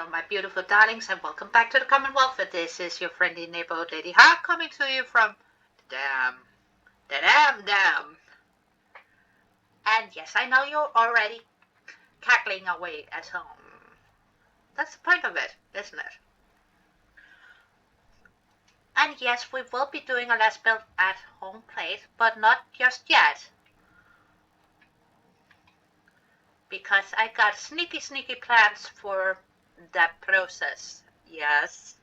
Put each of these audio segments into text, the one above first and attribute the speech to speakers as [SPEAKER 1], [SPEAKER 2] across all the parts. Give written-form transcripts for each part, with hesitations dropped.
[SPEAKER 1] Hello, my beautiful darlings, and welcome back to the Commonwealth. This is your friendly neighborhood Lady Hawk coming to you from the dam. And yes, I know you're already cackling away at home. That's the point of it, isn't it? And yes, we will be doing a Let's Build at Home plate, but not just yet. Because I got sneaky plans for that process. Yes.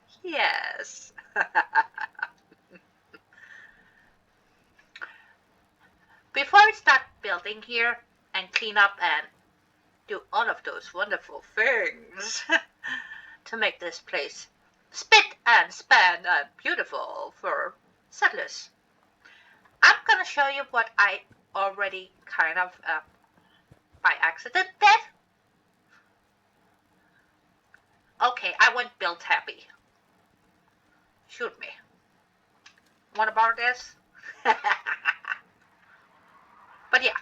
[SPEAKER 1] Before we start building here and clean up and do all of those wonderful things to make this place spit and span and beautiful for settlers, I'm gonna show you what I already kind of by accident did. Okay, I went build happy. Shoot me. What about this? But yeah,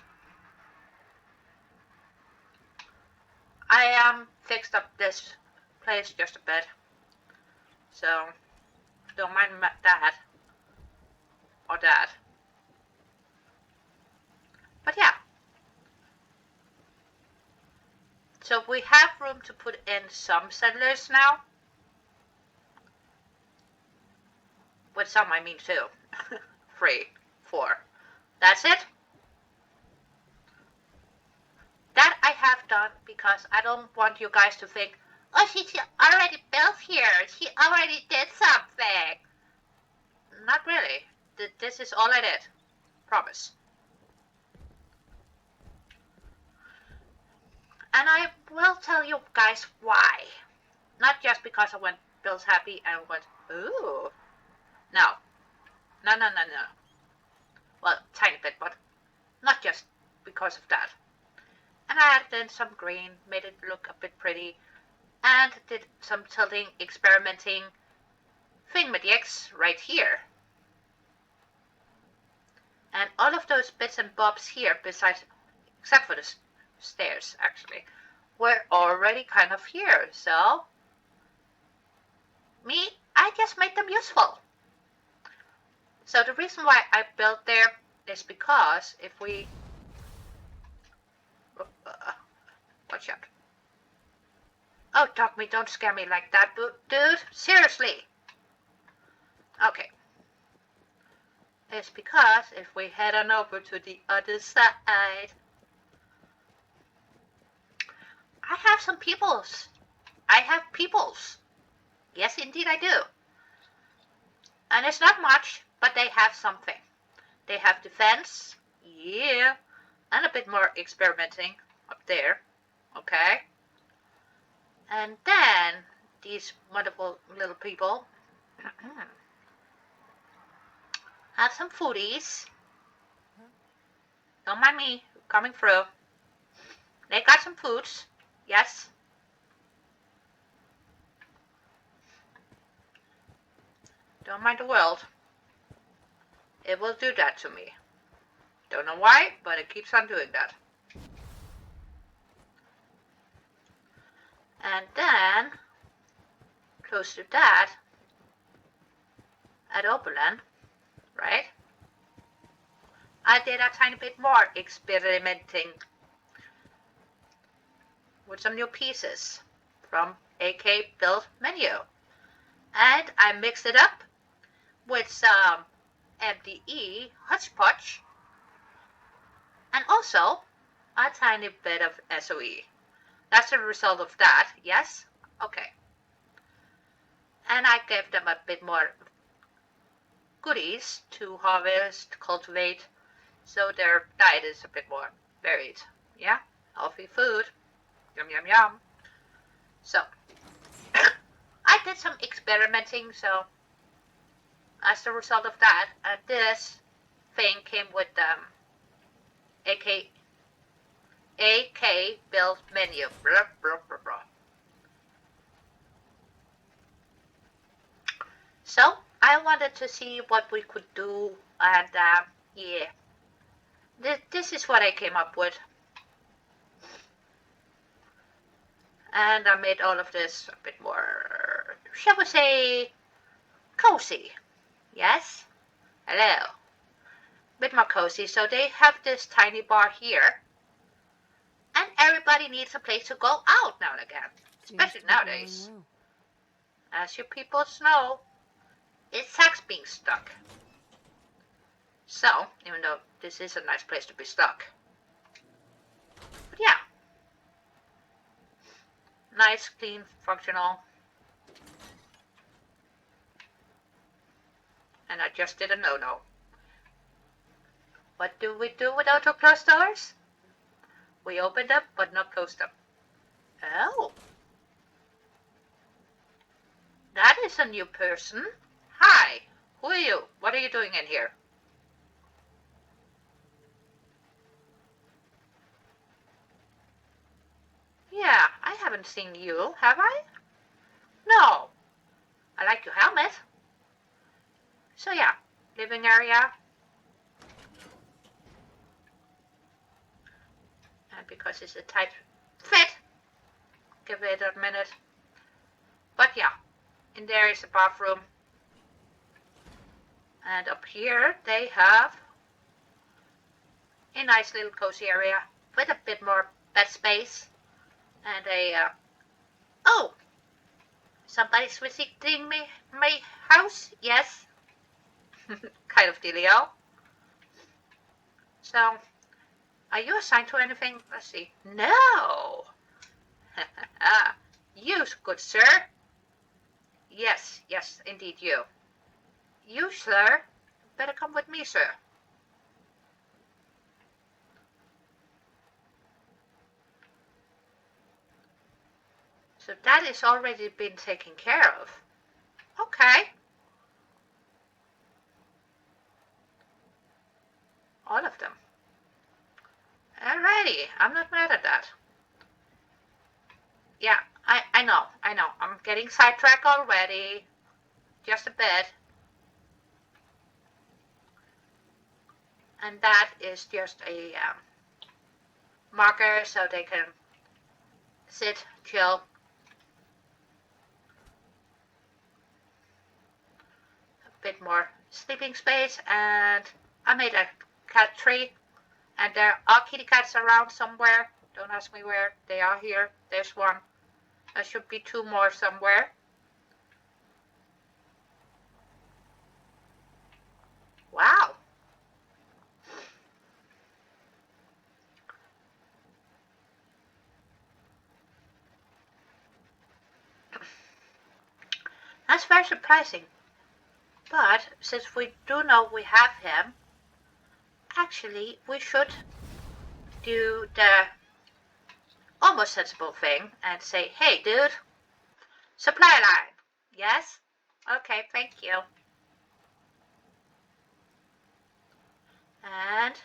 [SPEAKER 1] I fixed up this place just a bit, so don't mind that or that. But yeah, so we have room to put in some settlers now. With some I mean 2, 3, 4. That's it. That I have done because I don't want you guys to think, oh, she already built here. She already did something. Not really. This is all I did. Promise. And I will tell you guys why. Not just because I went build happy and went, ooh. No. Well, tiny bit, but not just because of that. And I added in some green, made it look a bit pretty, and did some tilting, experimenting thingamajigs right here. And all of those bits and bobs here, besides, except for the stairs actually, were already kind of here. So, I just made them useful. So the reason why I built there is because if we watch out. Oh, dog me, don't scare me like that, dude. Seriously. Okay. It's because if we head on over to the other side, I have some peoples. I have peoples. Yes, indeed I do. And it's not much, but they have something. They have defense. Yeah. And a bit more experimenting up there. Okay. And then these wonderful little people have some foodies. Don't mind me coming through. They got some foods. Yes. Don't mind the world. It will do that to me. Don't know why, but it keeps on doing that. And then, close to that, at Oberlin, right? I did a tiny bit more experimenting with some new pieces from AK Build Menu. And I mixed it up with some MDE hodgepodge and also a tiny bit of SOE. That's the result of that, yes? Okay. And I gave them a bit more goodies to harvest, cultivate, so their diet is a bit more varied. Yeah? Healthy food. Yum. So, I did some experimenting, so as a result of that, this thing came with AK Build Menu. Blah. So, I wanted to see what we could do, and yeah, this is what I came up with. And I made all of this a bit more, shall we say, cozy. Yes? Hello. A bit more cozy. So they have this tiny bar here. And everybody needs a place to go out now and again. Especially nowadays. As you people know, it sucks being stuck. So, even though this is a nice place to be stuck. But yeah. Nice, clean, functional. And I just did a no-no. What do we do with auto-close doors? We open them, but not close them. Oh. That is a new person. Hi. Who are you? What are you doing in here? Yeah, I haven't seen you, have I? No. I like your helmet. So yeah, living area. And because it's a tight fit, give it a minute. But yeah, in there is a bathroom. And up here they have a nice little cozy area with a bit more bed space. And a, oh, somebody's visiting my house? Yes. Kind of dealio. So, are you assigned to anything? Let's see. No. You, good sir. Yes, yes, indeed you. You, sir, better come with me, sir. So that is already been taken care of. Okay. All of them. Alrighty, I'm not mad at that. Yeah, I know. I'm getting sidetracked already. Just a bit. And that is just a marker so they can sit, chill. A bit more sleeping space, and I made a cat tree, and there are kitty cats around somewhere. Don't ask me where. They are here. There's one. There should be two more somewhere. Wow. That's very surprising. But since we do know we have him, actually we should do the almost sensible thing and say, hey dude, supply line. Yes? Okay, thank you. And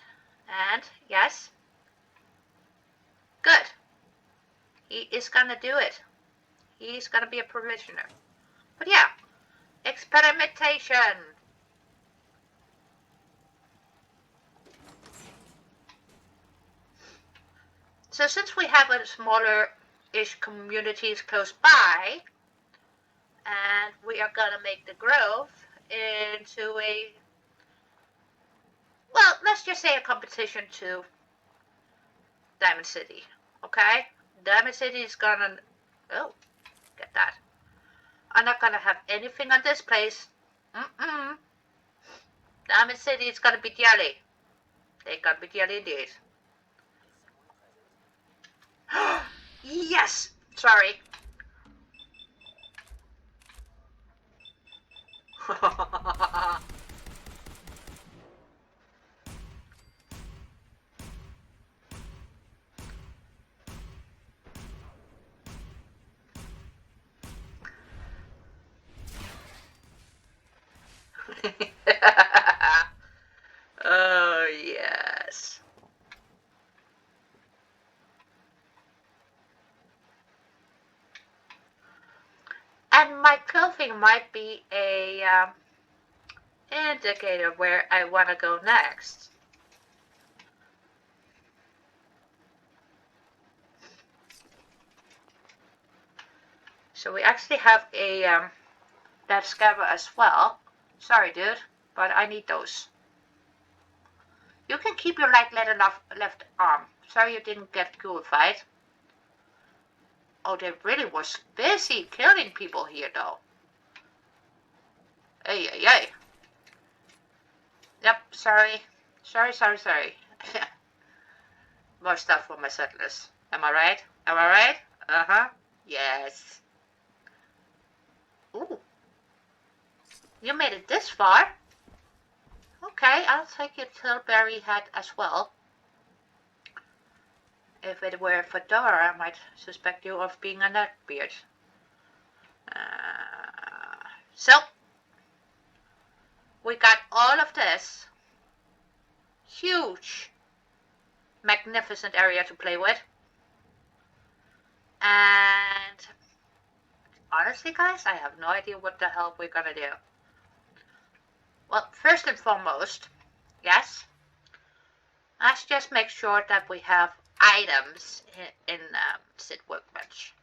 [SPEAKER 1] yes. Good. He is gonna do it. He's gonna be a provisioner. But yeah, experimentation. So since we have a smaller-ish communities close by, and we are gonna make the grove into a, well, let's just say a competition to Diamond City, okay? Diamond City is gonna, oh, get that. I'm not gonna have anything on this place. Diamond City is gonna be jelly. They gonna be jelly indeed. Yes! Sorry. Oh, yes. And my clothing might be a indicator where I want to go next. So we actually have a that scabber as well. Sorry, dude, but I need those. You can keep your light leather left arm. Sorry you didn't get purified. Oh, they really was busy killing people here, though. Hey, hey, hey. Yep, sorry. Sorry. More stuff for my settlers. Am I right? Am I right? Uh-huh. Yes. Ooh. You made it this far. Okay, I'll take your tilbury hat as well. If it were a fedora, I might suspect you of being a neckbeard. So, we got all of this huge, magnificent area to play with. And honestly, guys, I have no idea what the hell we're gonna do. Well, first and foremost, yes, let's just make sure that we have items in Sid Workbench.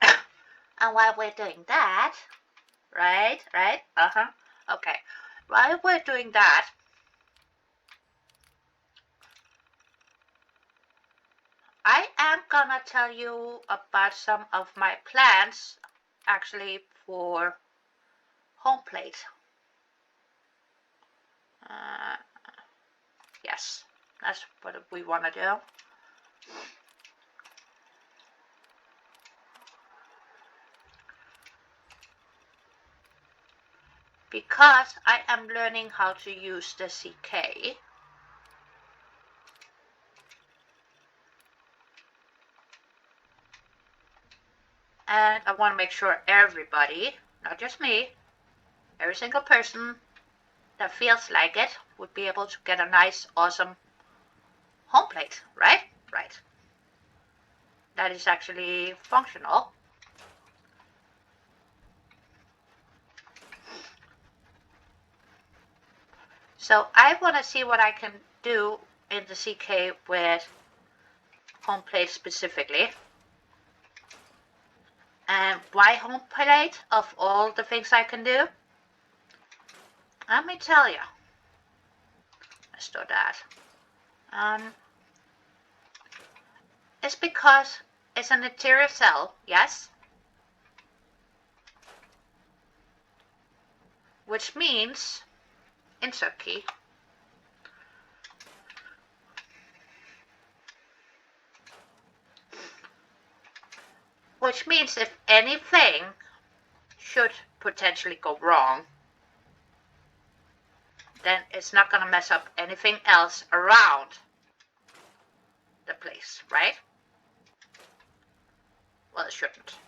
[SPEAKER 1] And while we're doing that, right, okay, while we're doing that, I am gonna tell you about some of my plans, actually, for home plate. Yes, that's what we want to do. Because I am learning how to use the CK. And I want to make sure everybody, not just me, every single person that feels like it would be able to get a nice, awesome home plate, right? Right. That is actually functional. So I want to see what I can do in the CK with home plate specifically. And why home plate of all the things I can do? Let me tell you. Let's do that. It's because it's an interior cell, yes? Which means, insert key. Which means if anything should potentially go wrong, then it's not going to mess up anything else around the place, right? Well, it shouldn't.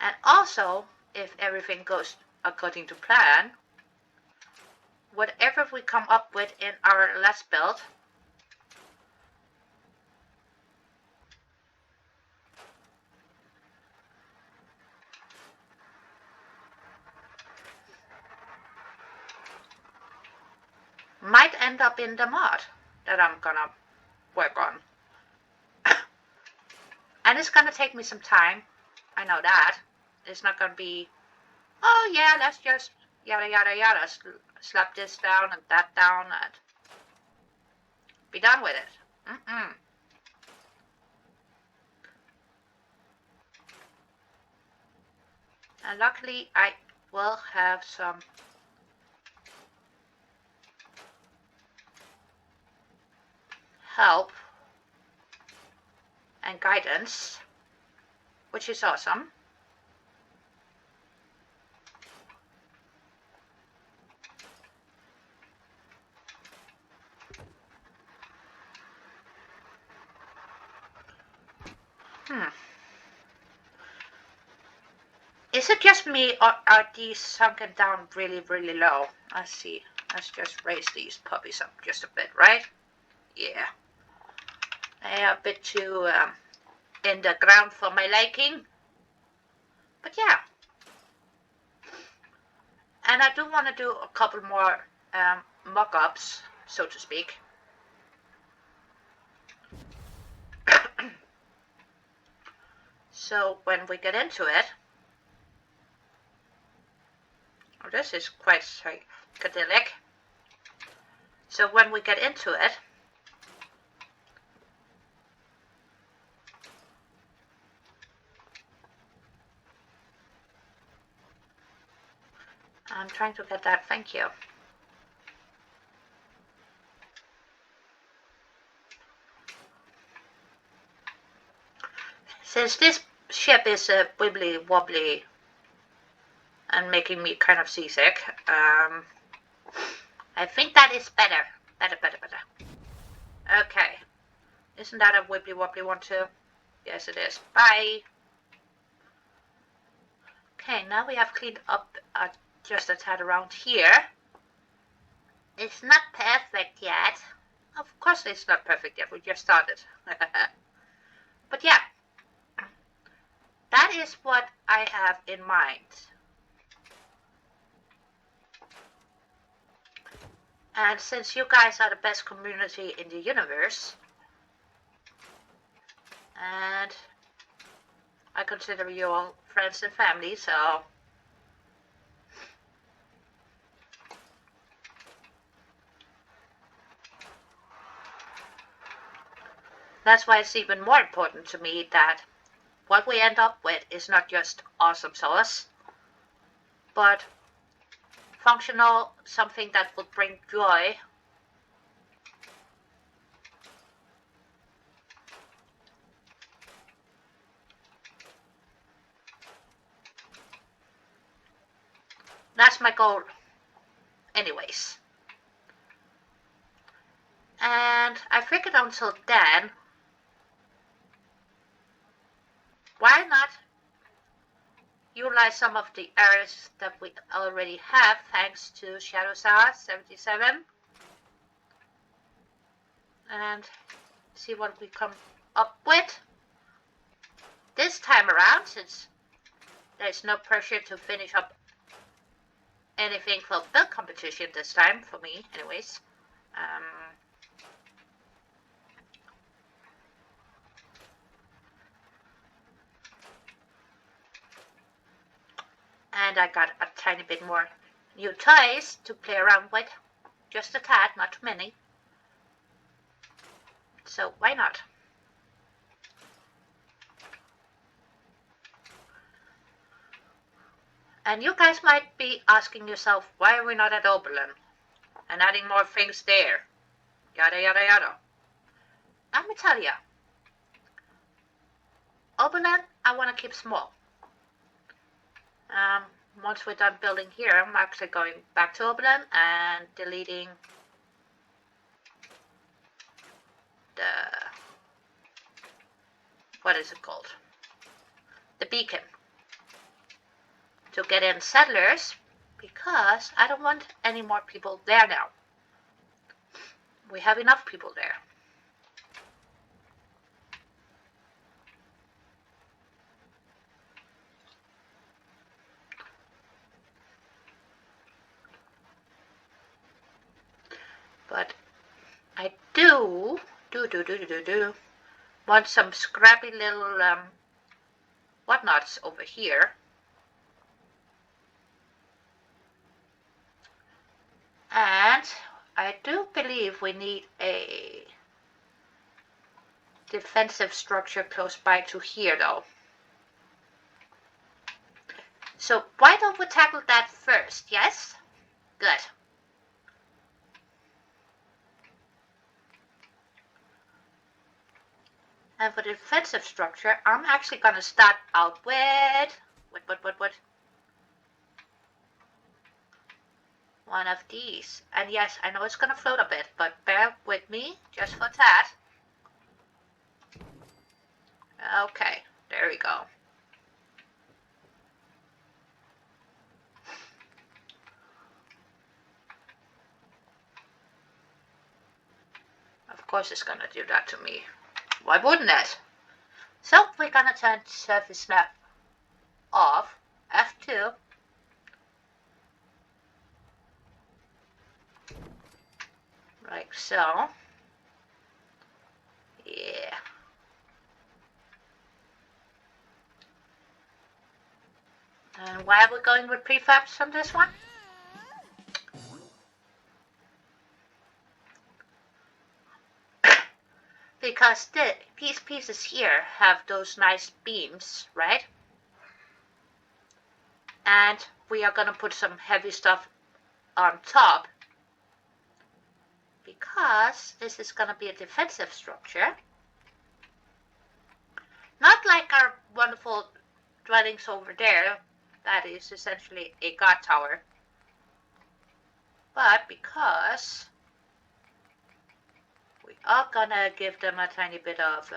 [SPEAKER 1] And also, if everything goes according to plan, whatever we come up with in our last build, might end up in the mod that I'm gonna work on. And it's gonna take me some time. I know that. It's not gonna be, oh yeah, let's just yada yada yada, slap this down and that down and be done with it. And luckily I will have some help and guidance, which is awesome. Is it just me, or are these sunken down really, really low? Let's see. Let's just raise these puppies up just a bit, right? Yeah. They are a bit too in the ground for my liking. But yeah. And I do want to do a couple more mock-ups, so to speak. So when we get into it, oh, this is quite psychedelic. So when we get into it, I'm trying to get that, thank you. Since this ship is wibbly wobbly and making me kind of seasick, I think that is better. Better. Okay. Isn't that a wibbly wobbly one too? Yes, it is. Bye. Okay, now we have cleaned up just a tad around here. It's not perfect yet. Of course it's not perfect yet. We just started. But yeah. That is what I have in mind. And since you guys are the best community in the universe, and I consider you all friends and family, so that's why it's even more important to me that what we end up with is not just awesome sauce, but functional, something that will bring joy. That's my goal anyways. And I figured until then, why not utilize some of the areas that we already have thanks to Shadowzhar 77 and see what we come up with this time around, since there's no pressure to finish up anything for build competition this time, for me anyways. And I got a tiny bit more new toys to play around with, just a tad, not too many, so why not? And you guys might be asking yourself, why are we not at Oberlin and adding more things there? Yada yada yada. Let me tell you, Oberlin I want to keep small. Once we're done building here, I'm actually going back to Oberlin and deleting the, what is it called? The beacon. To get in settlers, because I don't want any more people there now. We have enough people there. But I do want some scrappy little whatnots over here. And I do believe we need a defensive structure close by to here though. So why don't we tackle that first, yes? Good. And for the defensive structure, I'm actually going to start out with one of these. And yes, I know it's going to float a bit, but bear with me just for that. Okay, there we go. Of course it's going to do that to me. Why wouldn't it? So we're going to turn surface map off, F2. Like so. Yeah. And why are we going with prefabs on this one? Because these pieces here have those nice beams, right? And we are going to put some heavy stuff on top because this is going to be a defensive structure. Not like our wonderful dwellings over there. That is essentially a guard tower. But because we are going to give them a tiny bit of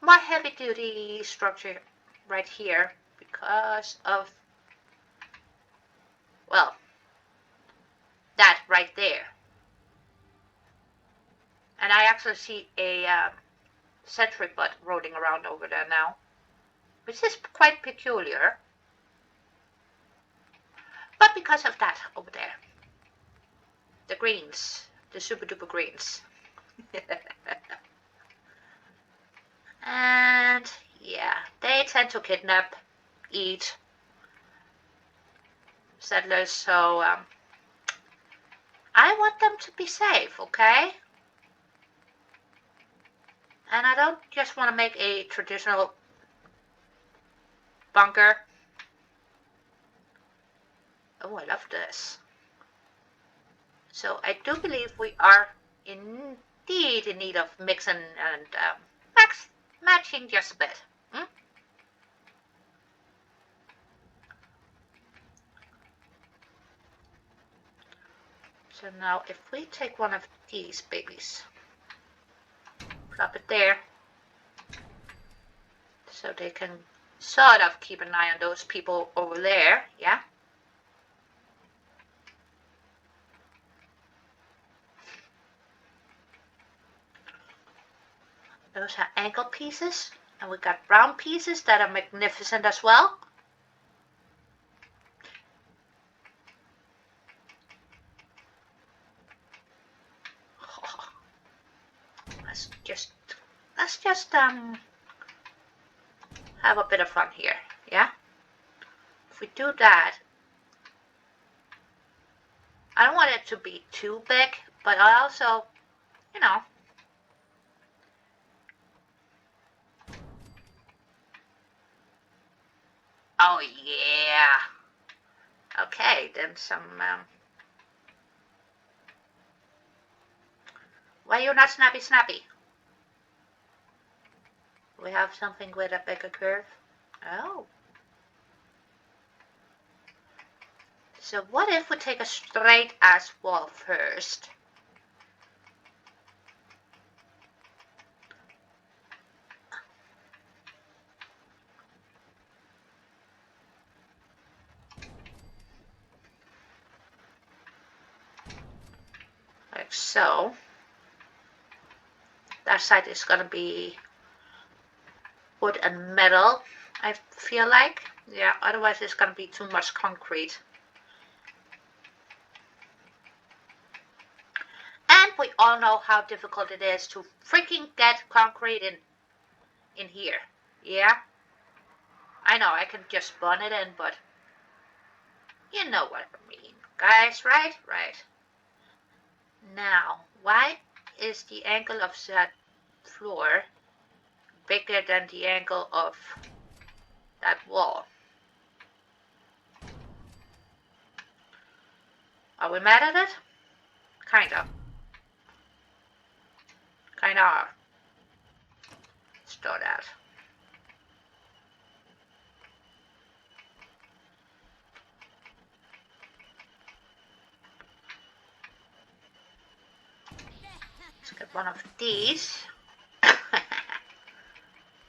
[SPEAKER 1] more heavy-duty structure right here because of, well, that right there. And I actually see a sentry butt rolling around over there now, which is quite peculiar. But because of that over there, the greens, the super duper greens. And yeah, they tend to kidnap, eat settlers, so I want them to be safe, okay? And I don't just want to make a traditional bunker. Oh, I love this. So I do believe we are indeed in need of mixing and matching just a bit. So now if we take one of these babies, drop it there, so they can sort of keep an eye on those people over there, yeah? Those are ankle pieces, and we got brown pieces that are magnificent as well. Let's just have a bit of fun here, yeah? If we do that, I don't want it to be too big, but I also, you know, oh yeah. Okay, then some, why are you not snappy? We have something with a bigger curve. Oh. So what if we take a straight ass wall first? Like so. That side is gonna be wood and metal, I feel like. Yeah, otherwise it's gonna be too much concrete. And we all know how difficult it is to freaking get concrete in here. Yeah? I know, I can just spawn it in, but you know what I mean. Guys, right? Right. Now, why is the angle of that floor bigger than the angle of that wall? Are we mad at it? Kind of. Kind of are. Let's do that. Let's get one of these.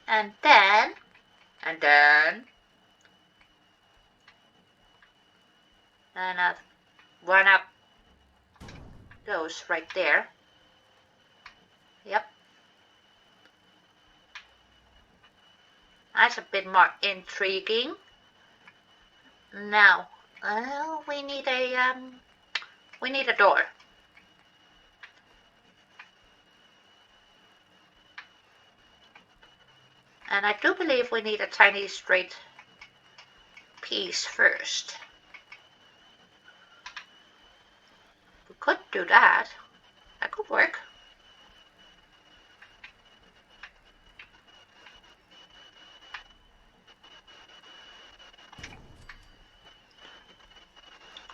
[SPEAKER 1] and then run up those right there. Yep. That's a bit more intriguing. Now, we need a door. And I do believe we need a tiny straight piece first. We could do that. That could work.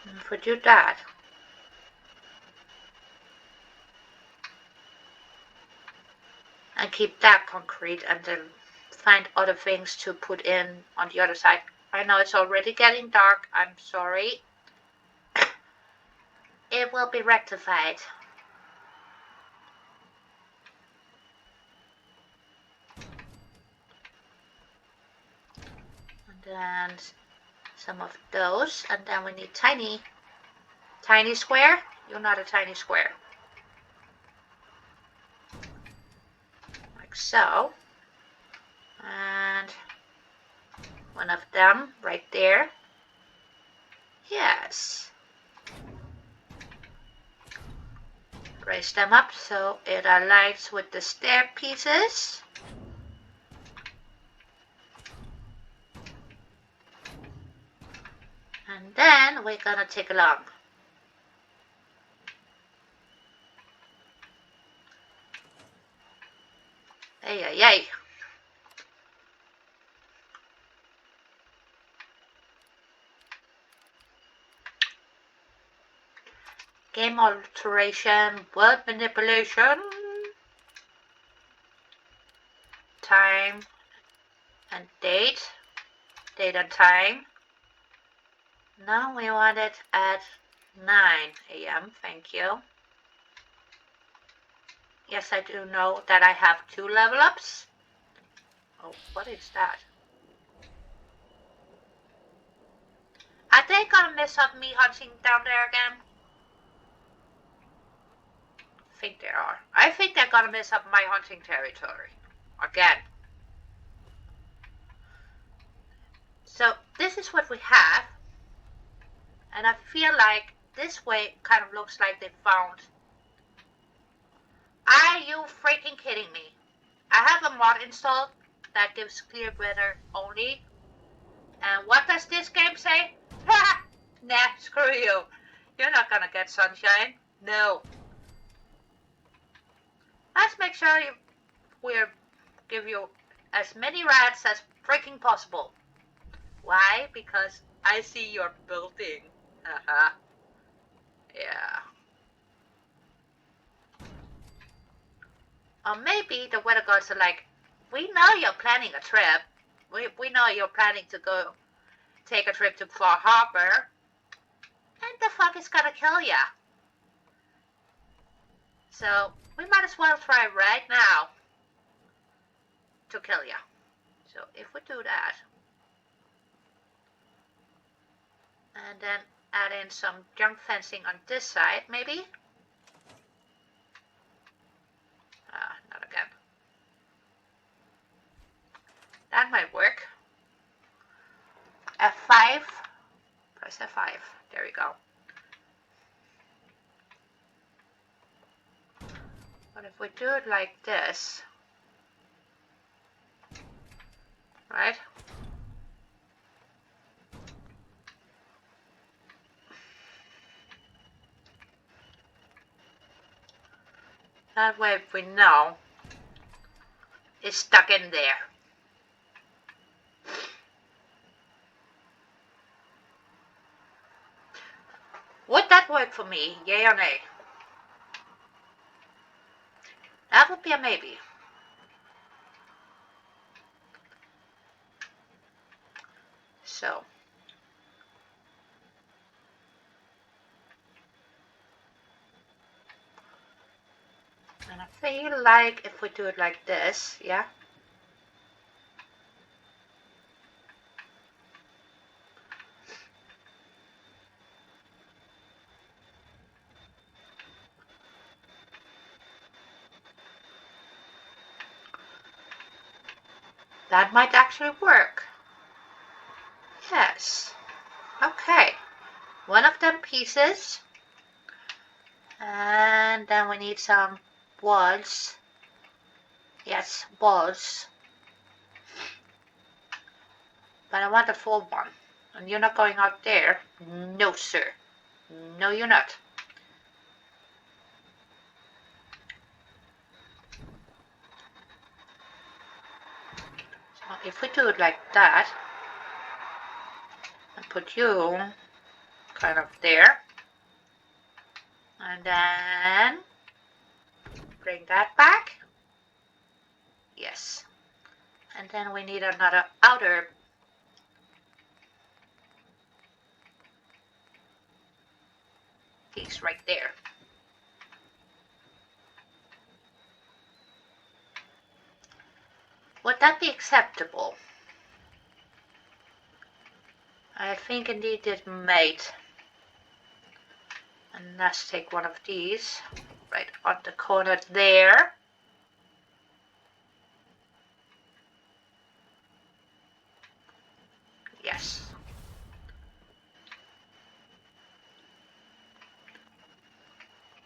[SPEAKER 1] And if we do that, and keep that concrete, and then find other things to put in on the other side. I know it's already getting dark. I'm sorry. It will be rectified. And then some of those, and then we need tiny square. You're not a tiny square. Like so. And one of them right there. Yes. Raise them up so it aligns with the stair pieces. And then we're gonna take along. Ay, ay, ay. Game alteration, word manipulation, time and date and time. Now we want it at 9 a.m. Thank you. Yes, I do know that I have 2 level ups. Oh, what is that? Are they gonna mess up me hunting down there again? I think they are. I think they're gonna mess up my hunting territory again. So this is what we have, and I feel like this way kind of looks like they found. Are you freaking kidding me? I have a mod installed that gives clear weather only. And what does this game say? Nah, screw you. You're not gonna get sunshine. No. Let's make sure we'll give you as many rats as freaking possible. Why? Because I see you're building. Haha. Yeah. Or maybe the weather gods are like, we know you're planning a trip. We know you're planning to go take a trip to Far Harbor. And the fuck is gonna kill ya? So we might as well try right now to kill ya. So if we do that, and then add in some junk fencing on this side, maybe? Not again. That might work. F5. Press F5. There we go. But if we do it like this, right? That way we know it's stuck in there. Would that work for me? Yay or nay? That would be a maybe. So. And I feel like if we do it like this, yeah? That might actually work. Yes. Okay. One of them pieces. And then we need some walls. Yes, walls. But I want a full one. And you're not going out there. No, sir. No, you're not. So if we do it like that, and put you kind of there, and then bring that back. Yes. And then we need another outer piece right there. Would that be acceptable? I think indeed it might. And let's take one of these right on the corner there. Yes.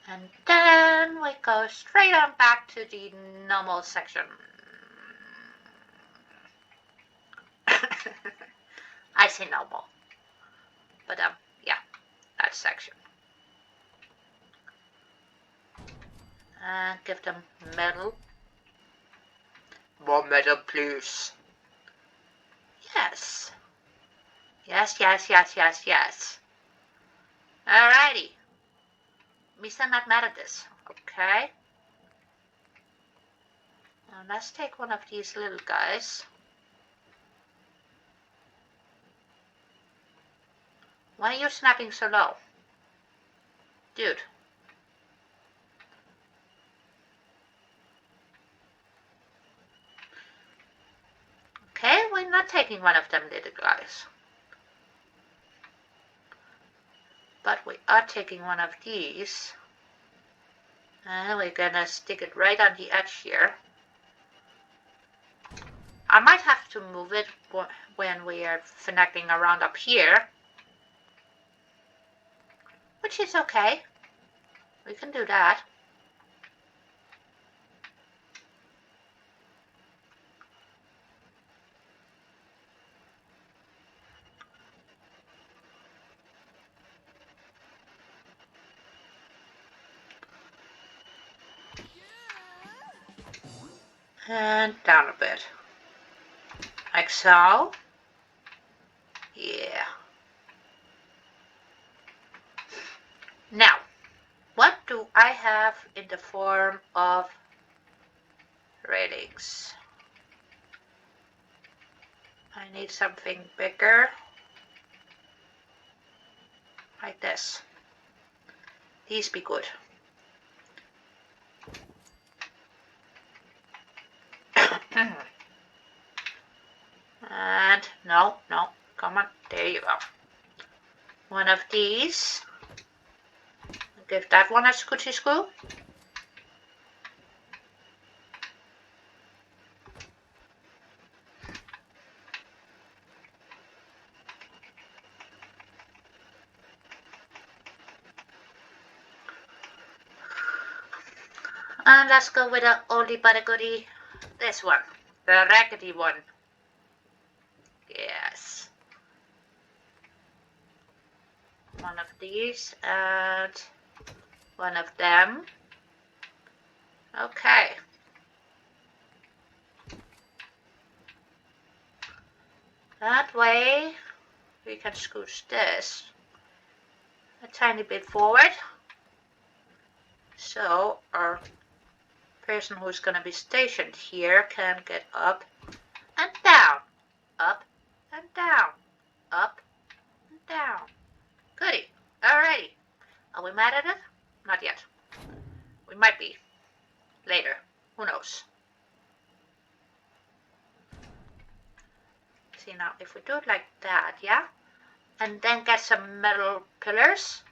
[SPEAKER 1] And then we go straight on back to the normal section. I say normal. But yeah, that section. And give them metal. More metal, please. Yes. Yes, yes, yes, yes, yes. Alrighty. Mr. Mathematicus. Okay. Now let's take one of these little guys. Why are you snapping so low? Dude. Okay, we're not taking one of them little guys. But we are taking one of these. And we're gonna stick it right on the edge here. I might have to move it when we are connecting around up here. Which is okay. We can do that. And down a bit. Like so. Yeah. Now, what do I have in the form of railings? I need something bigger. Like this. These be good. And no, come on, there you go. One of these. Give that one a scoochie screw. And let's go with the oldie but a goodie. This one, the raggedy one. Yes. One of these and one of them. Okay. That way we can scooch this a tiny bit forward. So our person who's going to be stationed here can get up and down, up and down, up and down. Goody. Alrighty. Are we mad at it? Not yet. We might be. Later. Who knows? See now, if we do it like that, yeah? And then get some metal pillars.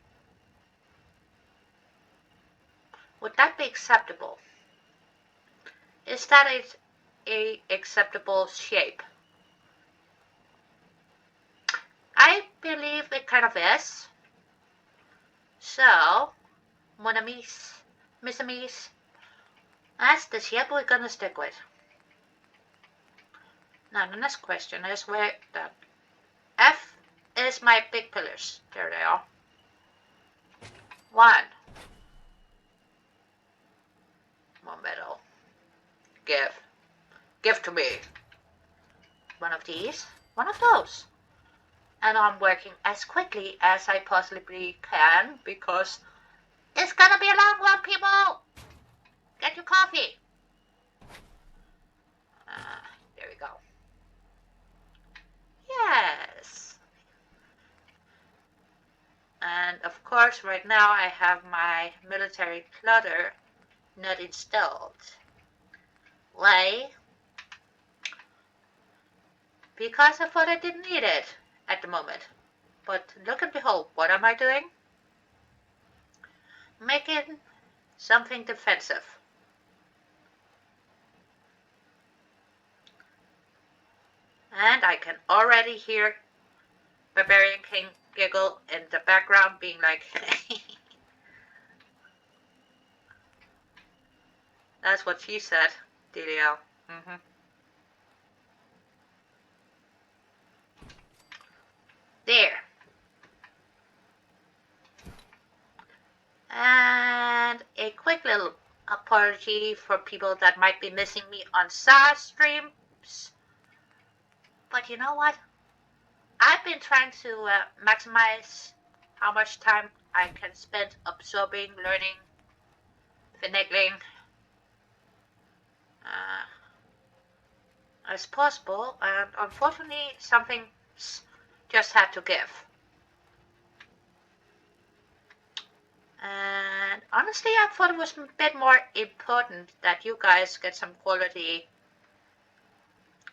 [SPEAKER 1] Would that be acceptable? Is that a acceptable shape? I believe it kind of is. So, mon amis, mes amis, that's the shape we're gonna stick with. Now the next question is where the F is my big pillars. There they are. 1. More metal. Give. Give to me. One of these. One of those. And I'm working as quickly as I possibly can because it's gonna be a long one, people. Get your coffee. There we go. Yes. And of course, right now I have my military clutter not installed. Why? Because I thought I didn't need it at the moment. But look and behold, what am I doing? Making something defensive. And I can already hear Barbarian King giggle in the background being like, that's what she said, Delio. There. And a quick little apology for people that might be missing me on SaaS streams. But you know what? I've been trying to maximize how much time I can spend absorbing, learning, finagling as possible. And unfortunately, something just had to give. And honestly, I thought it was a bit more important that you guys get some quality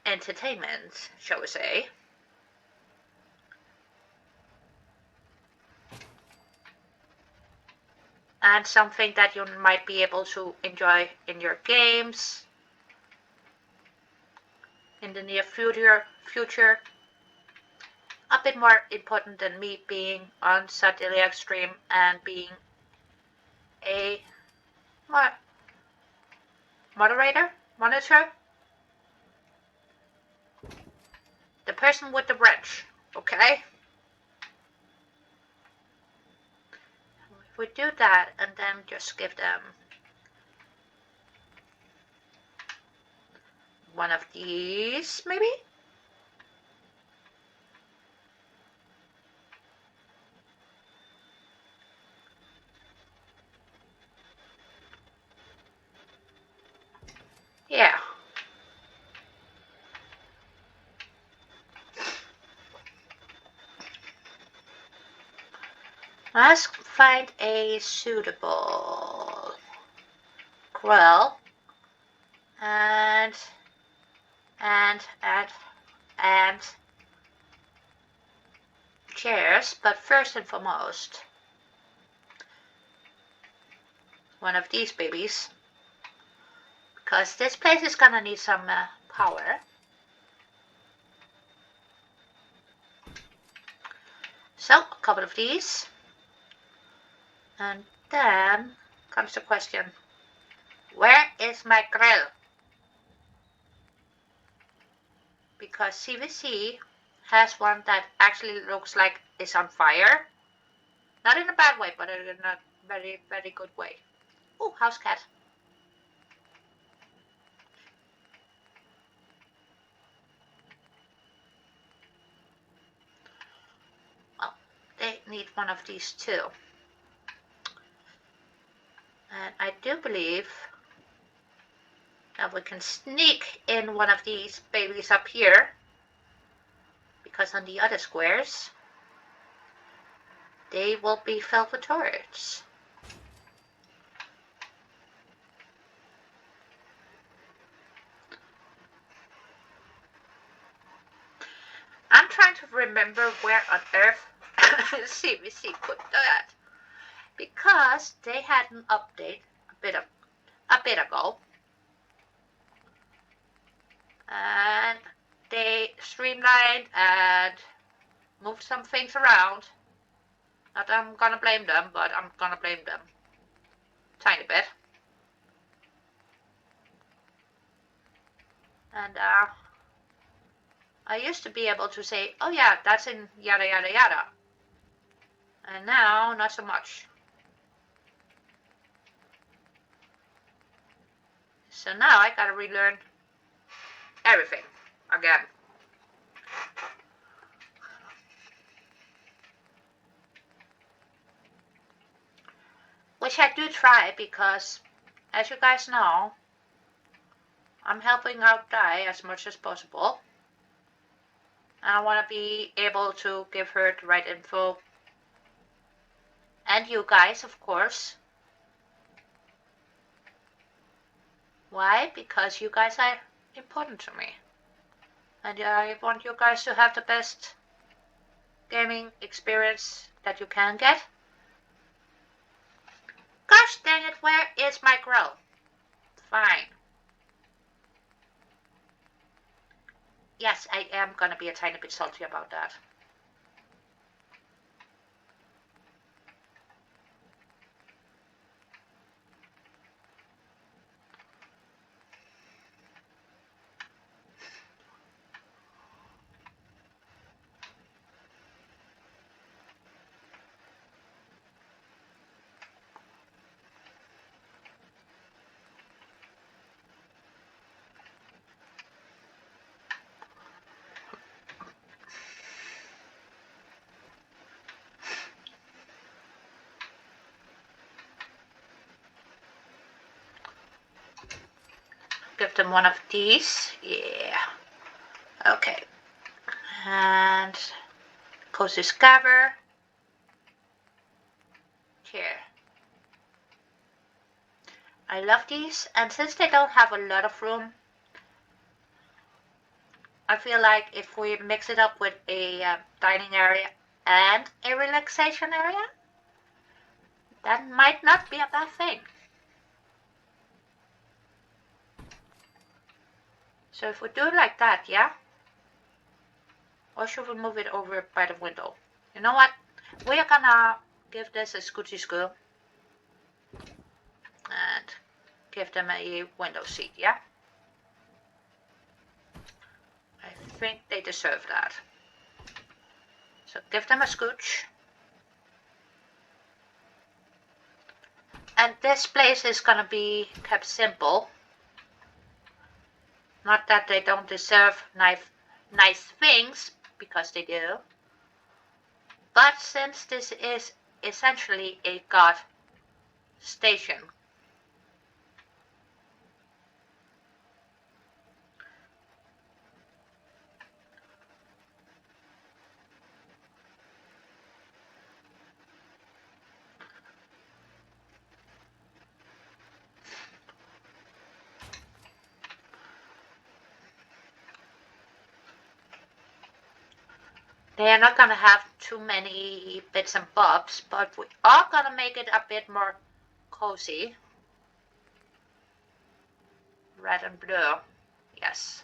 [SPEAKER 1] entertainment, shall we say. And something that you might be able to enjoy in your games in the near future. A bit more important than me being on Satellite stream and being a monitor, the person with the wrench, okay? If we do that and then just give them one of these, maybe? Yeah. Let's find a suitable grill and chairs, but first and foremost, one of these babies, because this place is gonna need some power. So, a couple of these. And then comes the question, where is my grill? Because CVC has one that actually looks like it's on fire. Not in a bad way, but in a very, very good way. Oh, house cat. Well, they need one of these too. And I do believe that we can sneak in one of these babies up here, because on the other squares, they will be filled with turrets. I'm trying to remember where on earth CVC put that, because they had an update a bit ago, and they streamlined and moved some things around. Not that I'm gonna blame them, but I'm gonna blame them tiny bit. And I used to be able to say, oh yeah, that's in yada yada yada. And now, not so much. So now I gotta relearn everything again. Which I do try because, as you guys know, I'm helping out Di as much as possible. And I want to be able to give her the right info. And you guys, of course. Why? Because you guys are important to me. And I want you guys to have the best gaming experience that you can get. Gosh dang it, where is my grow? Fine. Yes, I am gonna be a tiny bit salty about that. Give them one of these. Yeah. Okay. And go discover. Here. I love these, and since they don't have a lot of room, I feel like if we mix it up with a dining area and a relaxation area, that might not be a bad thing. So if we do it like that, yeah? Or should we move it over by the window? You know what? We are gonna give this a scoochie scoo and give them a window seat, yeah? I think they deserve that. So give them a scooch. And this place is gonna be kept simple. Not that they don't deserve nice things, because they do. But since this is essentially a god station, they are not going to have too many bits and bobs, but we are going to make it a bit more cozy. Red and blue, yes.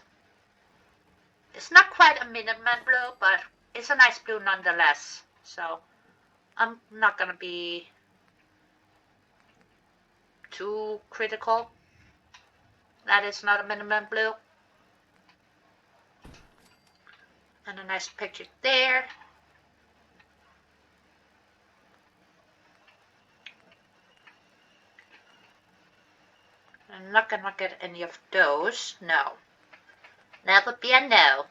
[SPEAKER 1] It's not quite a Minuteman blue, but it's a nice blue nonetheless. So I'm not going to be too critical. That is not a Minuteman blue. And a nice picture there. I'm not gonna get any of those, no. That would be a no.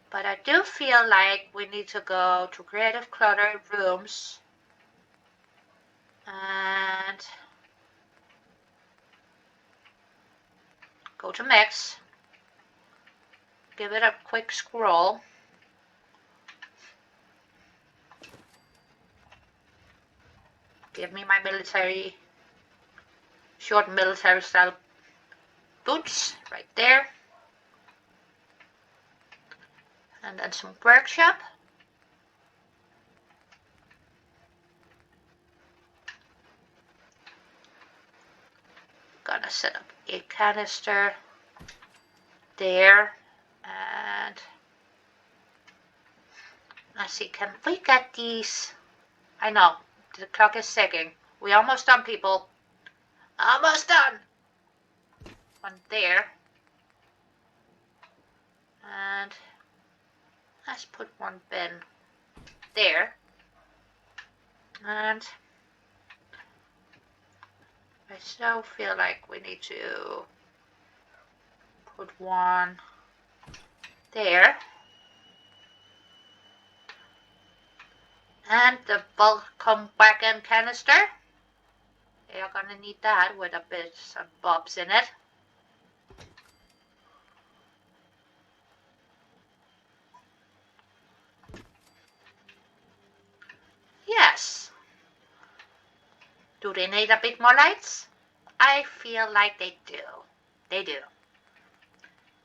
[SPEAKER 1] But I do feel like we need to go to Creative Clutter Rooms and go to Mix. Give it a quick scroll. Give me my short military style boots right there. And then some workshop. Gonna set up a canister there. And let's see, can we get these? I know, the clock is ticking. We almost done, people. Almost done. One there. And let's put one bin there. And I still feel like we need to put one there. And the Volcom wagon canister. They are gonna need that with a bit of bobs in it. Yes. Do they need a bit more lights? I feel like they do. They do.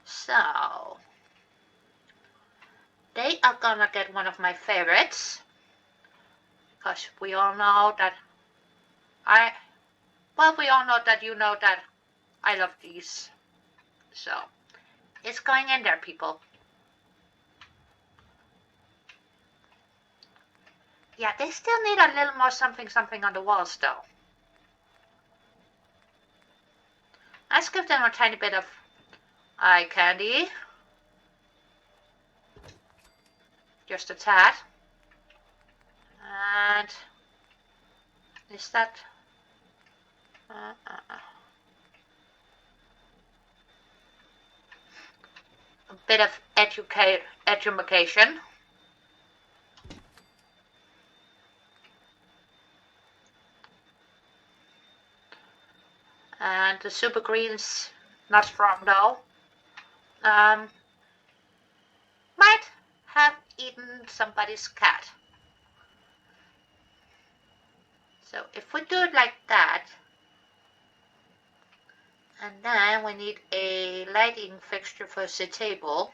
[SPEAKER 1] So they are gonna get one of my favorites. Because we all know that we all know that you know that I love these. So it's going in there, people. Yeah, they still need a little more something on the walls though. Let's give them a tiny bit of eye candy. Just a tad. And is that a bit of education. And the super green's not strong though. Might have eaten somebody's cat. So if we do it like that, and then we need a lighting fixture for the table.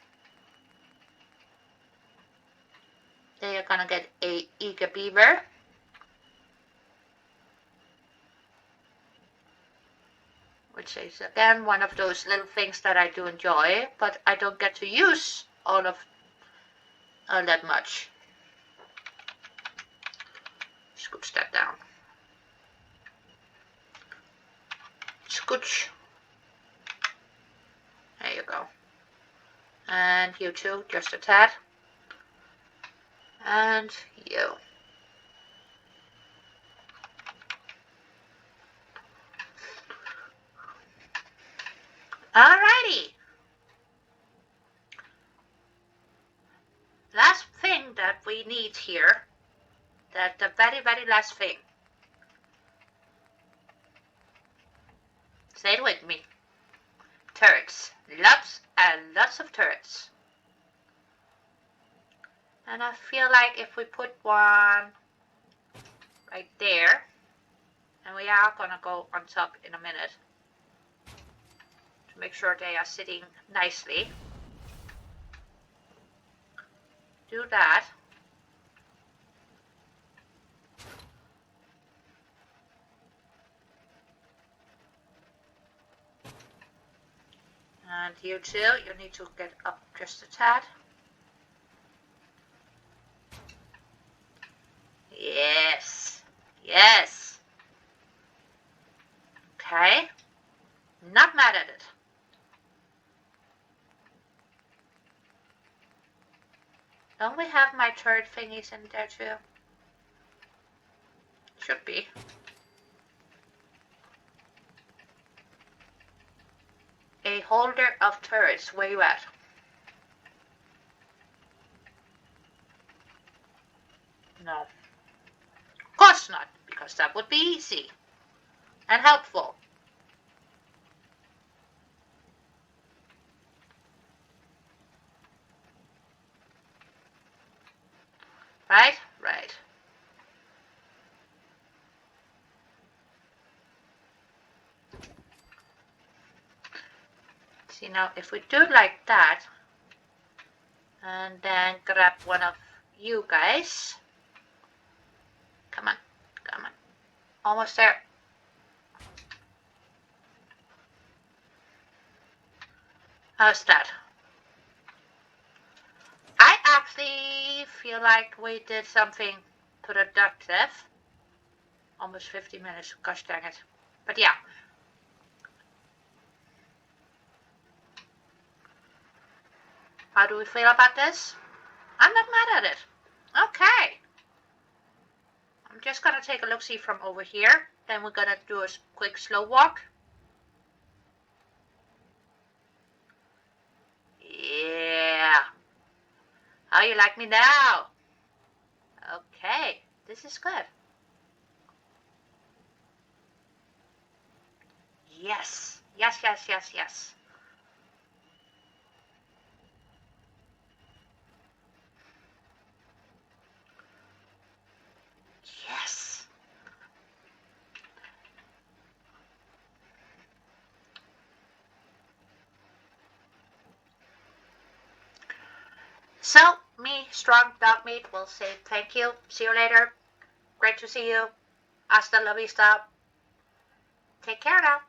[SPEAKER 1] They are gonna get a eager beaver. Which is again one of those little things that I do enjoy, but I don't get to use all that much. Scooch that down. Scooch. There you go. And you too, just a tad. And you. Alrighty. Last thing that we need here, the very, very last thing. Say it with me. Turrets. Lots and lots of turrets. And I feel like if we put one right there, and we are gonna go on top in a minute to make sure they are sitting nicely. Do that. And you too, you need to get up just a tad. Yes. Yes. Okay. Not mad at it. Don't we have my turret thingies in there too? Should be. A holder of turrets. Where you at? No. Of course not, because that would be easy and helpful. Right? Right. See, now if we do it like that, and then grab one of you guys. Come on, come on. Almost there. How's that? I actually feel like we did something productive. Almost 50 minutes, gosh dang it. But yeah. How do we feel about this? I'm not mad at it. Okay. I'm just going to take a look-see from over here. Then we're going to do a quick slow walk. Yeah. How you like me now? Okay. This is good. Yes. Yes, yes, yes, yes. Yes. So, me, Strong Dog Meat, will say thank you. See you later. Great to see you. Hasta la vista. Take care now.